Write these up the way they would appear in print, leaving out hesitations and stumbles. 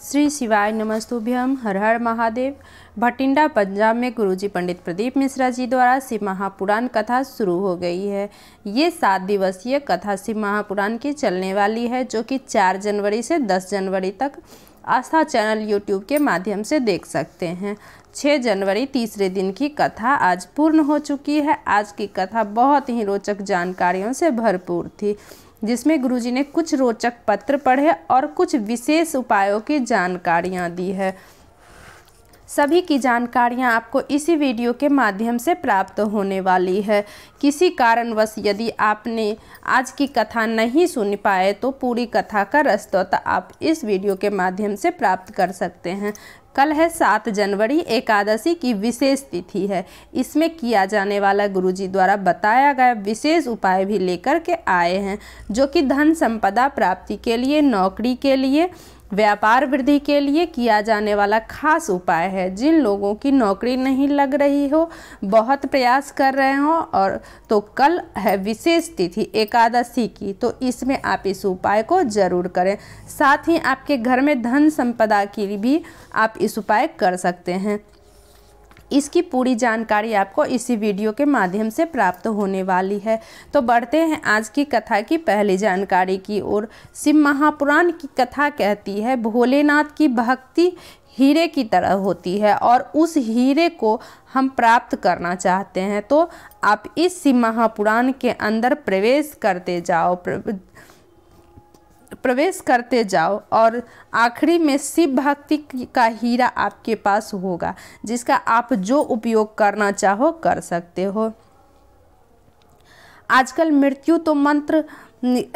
श्री शिवाय नमस्तुभ्यम। हर हर महादेव। भटिंडा पंजाब में गुरुजी पंडित प्रदीप मिश्रा जी द्वारा शिव महापुराण कथा शुरू हो गई है। ये 7 दिवसीय कथा शिव महापुराण की चलने वाली है, जो कि 4 जनवरी से 10 जनवरी तक आस्था चैनल यूट्यूब के माध्यम से देख सकते हैं। 6 जनवरी तीसरे दिन की कथा आज पूर्ण हो चुकी है। आज की कथा बहुत ही रोचक जानकारियों से भरपूर थी, जिसमें गुरुजी ने कुछ रोचक पत्र पढ़े और कुछ विशेष उपायों की जानकारियां दी है। सभी की जानकारियां आपको इसी वीडियो के माध्यम से प्राप्त होने वाली है। किसी कारणवश यदि आपने आज की कथा नहीं सुन पाए तो पूरी कथा का रसद आप इस वीडियो के माध्यम से प्राप्त कर सकते हैं। कल है 7 जनवरी, एकादशी की विशेष तिथि है। इसमें किया जाने वाला गुरुजी द्वारा बताया गया विशेष उपाय भी लेकर के आए हैं, जो कि धन संपदा प्राप्ति के लिए, नौकरी के लिए, व्यापार वृद्धि के लिए किया जाने वाला खास उपाय है। जिन लोगों की नौकरी नहीं लग रही हो, बहुत प्रयास कर रहे हो, और तो कल है विशेष तिथि एकादशी की, तो इसमें आप इस उपाय को जरूर करें। साथ ही आपके घर में धन संपदा की भी आप इस उपाय कर सकते हैं। इसकी पूरी जानकारी आपको इसी वीडियो के माध्यम से प्राप्त होने वाली है। तो बढ़ते हैं आज की कथा की पहली जानकारी की ओर। शिव महापुराण की कथा कहती है, भोलेनाथ की भक्ति हीरे की तरह होती है और उस हीरे को हम प्राप्त करना चाहते हैं तो आप इस शिव महापुराण के अंदर प्रवेश करते जाओ और आखिरी में शिव भक्ति का हीरा आपके पास होगा, जिसका आप जो उपयोग करना चाहो कर सकते हो। आजकल मृत्यु तो मंत्र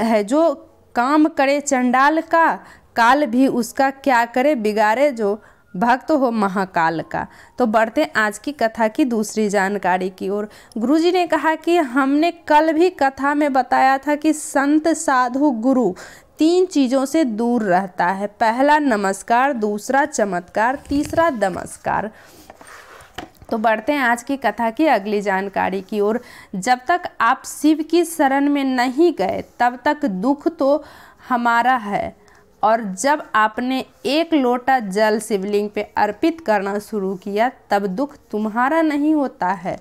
है, जो काम करे चंडाल का, काल भी उसका क्या करे बिगाड़े जो भक्त हो महाकाल का। तो बढ़ते आज की कथा की दूसरी जानकारी की ओर। गुरुजी ने कहा कि हमने कल भी कथा में बताया था कि संत साधु गुरु 3 चीज़ों से दूर रहता है। पहला नमस्कार, दूसरा चमत्कार, तीसरा दमस्कार। तो बढ़ते हैं आज की कथा की अगली जानकारी की ओर। जब तक आप शिव की शरण में नहीं गए तब तक दुख तो हमारा है, और जब आपने 1 लोटा जल शिवलिंग पे अर्पित करना शुरू किया तब दुख तुम्हारा नहीं होता है,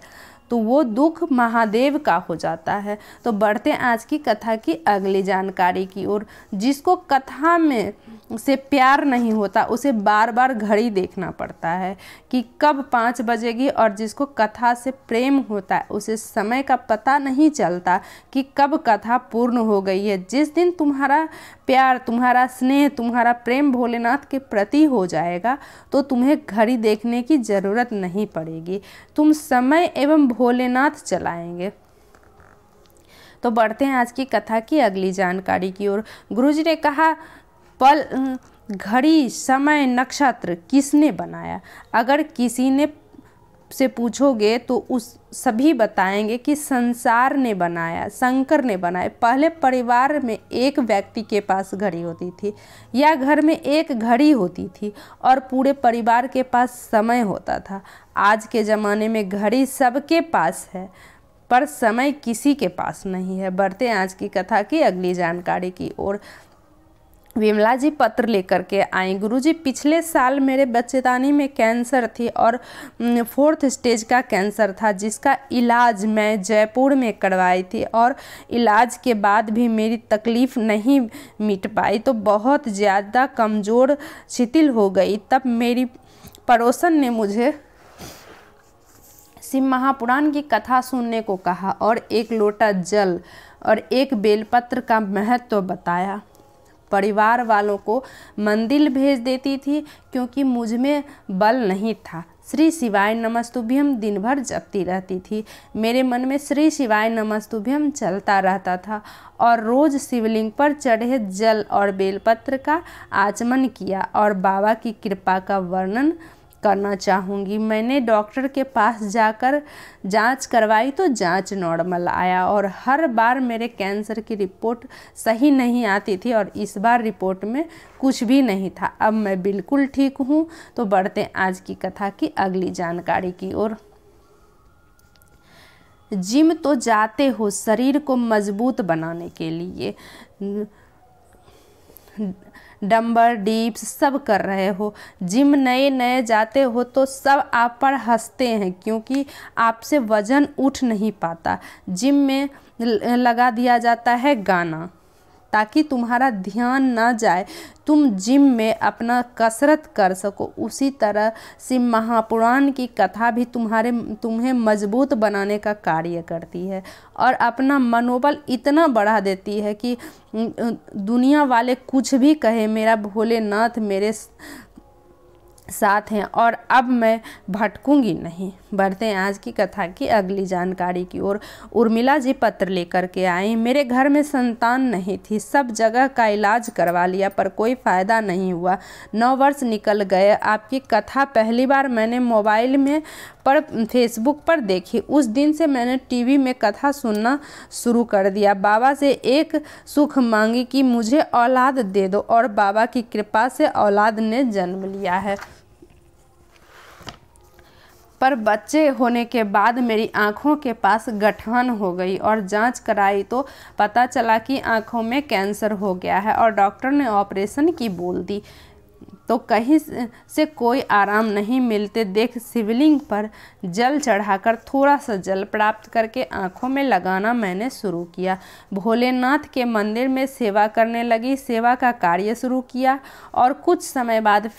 तो वो दुख महादेव का हो जाता है। तो बढ़ते आज की कथा की अगली जानकारी की ओर। जिसको कथा में से प्यार नहीं होता उसे बार बार घड़ी देखना पड़ता है कि कब 5 बजेगी, और जिसको कथा से प्रेम होता है उसे समय का पता नहीं चलता कि कब कथा पूर्ण हो गई है। जिस दिन तुम्हारा प्यार, तुम्हारा स्नेह, तुम्हारा प्रेम भोलेनाथ के प्रति हो जाएगा तो तुम्हें घड़ी देखने की ज़रूरत नहीं पड़ेगी, तुम समय एवं भोलेनाथ चलाएंगे। तो बढ़ते हैं आज की कथा की अगली जानकारी की ओर। गुरुजी ने कहा, पल, घड़ी, समय, नक्षत्र किसने बनाया? अगर किसी ने से पूछोगे तो उस सभी बताएंगे कि संसार ने बनाया, शंकर ने बनाया। पहले परिवार में एक व्यक्ति के पास घड़ी होती थी या घर में एक घड़ी होती थी और पूरे परिवार के पास समय होता था। आज के ज़माने में घड़ी सबके पास है पर समय किसी के पास नहीं है। बढ़ते आज की कथा की अगली जानकारी की ओर। विमला जी पत्र लेकर के आई। गुरुजी, पिछले साल मेरे बच्चेदानी में कैंसर थी और 4th स्टेज का कैंसर था, जिसका इलाज मैं जयपुर में करवाई थी और इलाज के बाद भी मेरी तकलीफ़ नहीं मिट पाई, तो बहुत ज़्यादा कमज़ोर शिथिल हो गई। तब मेरी पड़ोसन ने मुझे शिव महापुराण की कथा सुनने को कहा और 1 लोटा जल और 1 बेलपत्र का महत्व बताया। परिवार वालों को मंदिर भेज देती थी क्योंकि मुझ में बल नहीं था। श्री शिवाय नमस्तुभ्यम दिन भर जपती रहती थी। मेरे मन में श्री शिवाय नमस्तुभ्यम चलता रहता था और रोज़ शिवलिंग पर चढ़े जल और बेलपत्र का आचमन किया और बाबा की कृपा का वर्णन करना चाहूँगी। मैंने डॉक्टर के पास जाकर जांच करवाई तो जांच नॉर्मल आया और हर बार मेरे कैंसर की रिपोर्ट सही नहीं आती थी और इस बार रिपोर्ट में कुछ भी नहीं था। अब मैं बिल्कुल ठीक हूँ। तो बढ़ते आज की कथा की अगली जानकारी की ओर। जिम तो जाते हो शरीर को मजबूत बनाने के लिए, डंबर डिप्स सब कर रहे हो। जिम नए नए जाते हो तो सब आप पर हंसते हैं क्योंकि आपसे वजन उठ नहीं पाता। जिम में लगा दिया जाता है गाना ताकि तुम्हारा ध्यान ना जाए, तुम जिम में अपना कसरत कर सको। उसी तरह से महापुराण की कथा भी तुम्हें मजबूत बनाने का कार्य करती है और अपना मनोबल इतना बढ़ा देती है कि दुनिया वाले कुछ भी कहे, मेरा भोलेनाथ मेरे साथ हैं और अब मैं भटकूंगी नहीं। बढ़ते हैं आज की कथा की अगली जानकारी की ओर। उर्मिला जी पत्र लेकर के आई। मेरे घर में संतान नहीं थी, सब जगह का इलाज करवा लिया पर कोई फ़ायदा नहीं हुआ। 9 वर्ष निकल गए। आपकी कथा पहली बार मैंने मोबाइल में पर फेसबुक पर देखी। उस दिन से मैंने टीवी में कथा सुनना शुरू कर दिया। बाबा से एक सुख मांगी कि मुझे औलाद दे दो और बाबा की कृपा से औलाद ने जन्म लिया है। पर बच्चे होने के बाद मेरी आँखों के पास गठान हो गई और जांच कराई तो पता चला कि आँखों में कैंसर हो गया है और डॉक्टर ने ऑपरेशन की बोल दी। तो कहीं से कोई आराम नहीं मिलते देख शिवलिंग पर जल चढ़ाकर थोड़ा सा जल प्राप्त करके आँखों में लगाना मैंने शुरू किया। भोलेनाथ के मंदिर में सेवा करने लगी, सेवा का कार्य शुरू किया और कुछ समय बाद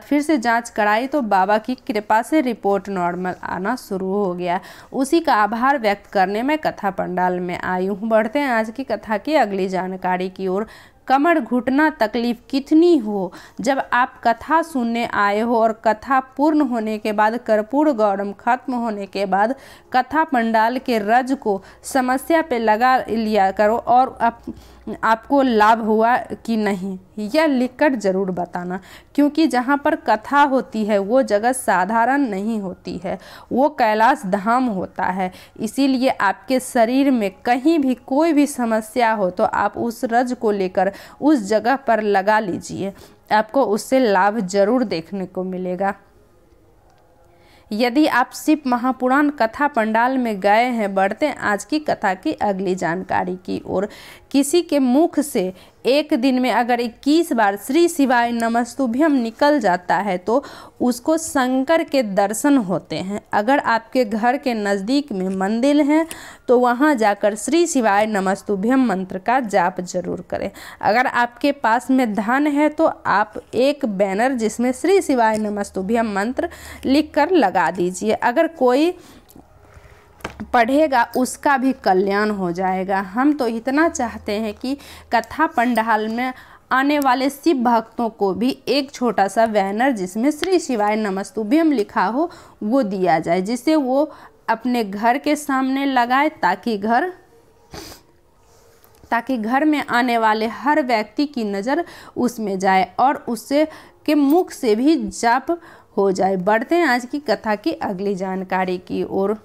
फिर से जांच कराई तो बाबा की कृपा से रिपोर्ट नॉर्मल आना शुरू हो गया। उसी का आभार व्यक्त करने में कथा पंडाल में आई हूँ। बढ़ते हैं आज की कथा की अगली जानकारी की ओर। कमर घुटना तकलीफ कितनी हो, जब आप कथा सुनने आए हो और कथा पूर्ण होने के बाद कर्पूर गौरम खत्म होने के बाद कथा पंडाल के रज को समस्या पे लगा लिया करो और आपको लाभ हुआ कि नहीं यह लिखकर ज़रूर बताना, क्योंकि जहाँ पर कथा होती है वो जगह साधारण नहीं होती है, वो कैलाश धाम होता है। इसीलिए आपके शरीर में कहीं भी कोई भी समस्या हो तो आप उस रज को लेकर उस जगह पर लगा लीजिए, आपको उससे लाभ जरूर देखने को मिलेगा। यदि आप शिव महापुराण कथा पंडाल में गए हैं। बढ़ते हैं आज की कथा की अगली जानकारी की ओर। किसी के मुख से एक दिन में अगर 21 बार श्री शिवाय नमस्तुभ्यम निकल जाता है तो उसको शंकर के दर्शन होते हैं। अगर आपके घर के नज़दीक में मंदिर है तो वहां जाकर श्री शिवाय नमस्तुभ्यम मंत्र का जाप जरूर करें। अगर आपके पास में धन है तो आप एक बैनर जिसमें श्री शिवाय नमस्तुभ्यम मंत्र लिखकर लगा दीजिए। अगर कोई पढ़ेगा उसका भी कल्याण हो जाएगा। हम तो इतना चाहते हैं कि कथा पंडाल में आने वाले शिव भक्तों को भी एक छोटा सा बैनर जिसमें श्री शिवाय नमस्तुभ्यम लिखा हो वो दिया जाए, जिसे वो अपने घर के सामने लगाए ताकि घर में आने वाले हर व्यक्ति की नज़र उसमें जाए और उससे के मुख से भी जाप हो जाए। बढ़ते हैं आज की कथा की अगली जानकारी की ओर।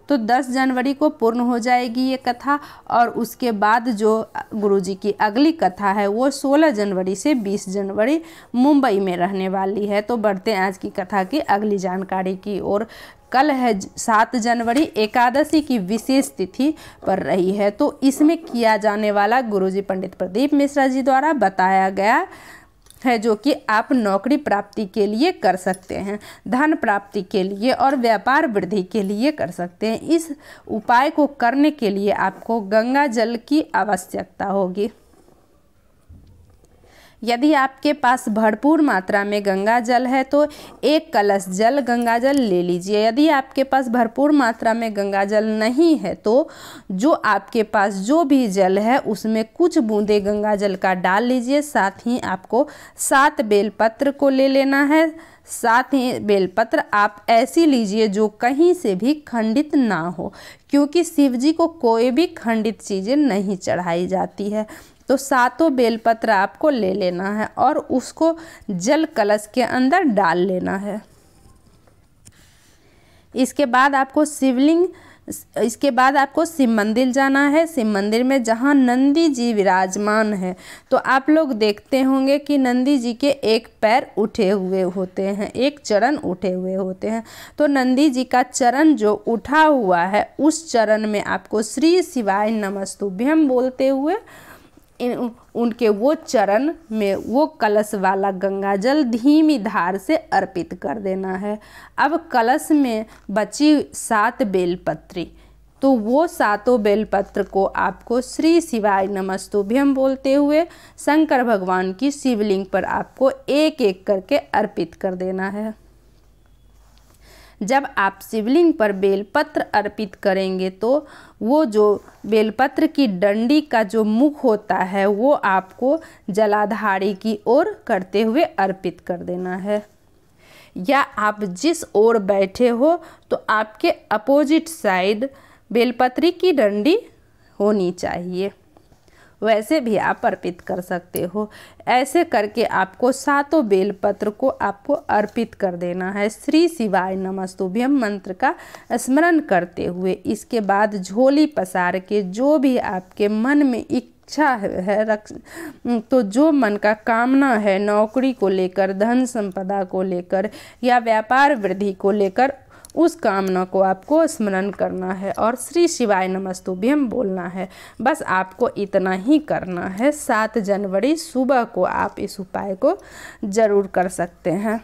तो 10 जनवरी को पूर्ण हो जाएगी ये कथा और उसके बाद जो गुरुजी की अगली कथा है वो 16 जनवरी से 20 जनवरी मुंबई में रहने वाली है। तो बढ़ते हैं आज की कथा की अगली जानकारी की ओर। कल है 7 जनवरी, एकादशी की विशेष तिथि पर रही है। तो इसमें किया जाने वाला गुरुजी पंडित प्रदीप मिश्रा जी द्वारा बताया गया है जो कि आप नौकरी प्राप्ति के लिए कर सकते हैं, धन प्राप्ति के लिए और व्यापार वृद्धि के लिए कर सकते हैं। इस उपाय को करने के लिए आपको गंगा जल की आवश्यकता होगी। यदि आपके पास भरपूर मात्रा में गंगा जल है तो 1 कलश जल गंगा जल ले लीजिए। यदि आपके पास भरपूर मात्रा में गंगा जल नहीं है तो जो आपके पास जो भी जल है उसमें कुछ बूंदे गंगा जल का डाल लीजिए। साथ ही आपको 7 बेलपत्र को ले लेना है। साथ ही बेलपत्र आप ऐसी लीजिए जो कहीं से भी खंडित ना हो, क्योंकि शिव जी को कोई भी खंडित चीज़ें नहीं चढ़ाई जाती है। तो 7 बेलपत्र आपको ले लेना है और उसको जल कलश के अंदर डाल लेना है। इसके बाद आपको इसके बाद आपको शिव मंदिर जाना है। शिव मंदिर में जहाँ नंदी जी विराजमान है, तो आप लोग देखते होंगे कि नंदी जी के एक पैर उठे हुए होते हैं, एक चरण उठे हुए होते हैं। तो नंदी जी का चरण जो उठा हुआ है, उस चरण में आपको श्री शिवाय नमस्तुभ्यम बोलते हुए उनके वो चरण में वो कलश वाला गंगा जल धीमी धार से अर्पित कर देना है। अब कलश में बची 7 बेलपत्री, तो वो 7 बेलपत्र को आपको श्री शिवाय नमस्तुभ्यम बोलते हुए शंकर भगवान की शिवलिंग पर आपको एक एक करके अर्पित कर देना है। जब आप शिवलिंग पर बेलपत्र अर्पित करेंगे तो वो जो बेलपत्र की डंडी का जो मुख होता है वो आपको जलाधारी की ओर करते हुए अर्पित कर देना है। या आप जिस ओर बैठे हो तो आपके अपोजिट साइड बेलपत्री की डंडी होनी चाहिए, वैसे भी आप अर्पित कर सकते हो। ऐसे करके आपको 7 बेलपत्र को आपको अर्पित कर देना है श्री शिवाय नमस्तुभ्यम मंत्र का स्मरण करते हुए। इसके बाद झोली पसार के जो भी आपके मन में इच्छा है तो जो मन का कामना है, नौकरी को लेकर, धन संपदा को लेकर या व्यापार वृद्धि को लेकर, उस कामना को आपको स्मरण करना है और श्री शिवाय नमस्तुभ्यम बोलना है। बस आपको इतना ही करना है। 7 जनवरी सुबह को आप इस उपाय को ज़रूर कर सकते हैं।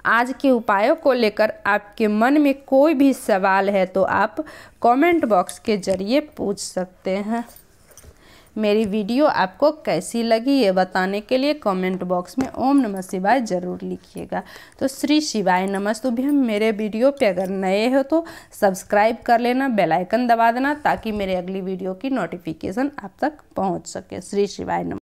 आज के उपायों को लेकर आपके मन में कोई भी सवाल है तो आप कमेंट बॉक्स के ज़रिए पूछ सकते हैं। मेरी वीडियो आपको कैसी लगी ये बताने के लिए कमेंट बॉक्स में ओम नमः शिवाय ज़रूर लिखिएगा। तो श्री शिवाय नमस्तुभ्यम। मेरे वीडियो पे अगर नए हो तो सब्सक्राइब कर लेना, बेल आइकन दबा देना ताकि मेरे अगली वीडियो की नोटिफिकेशन आप तक पहुंच सके। श्री शिवाय नमः।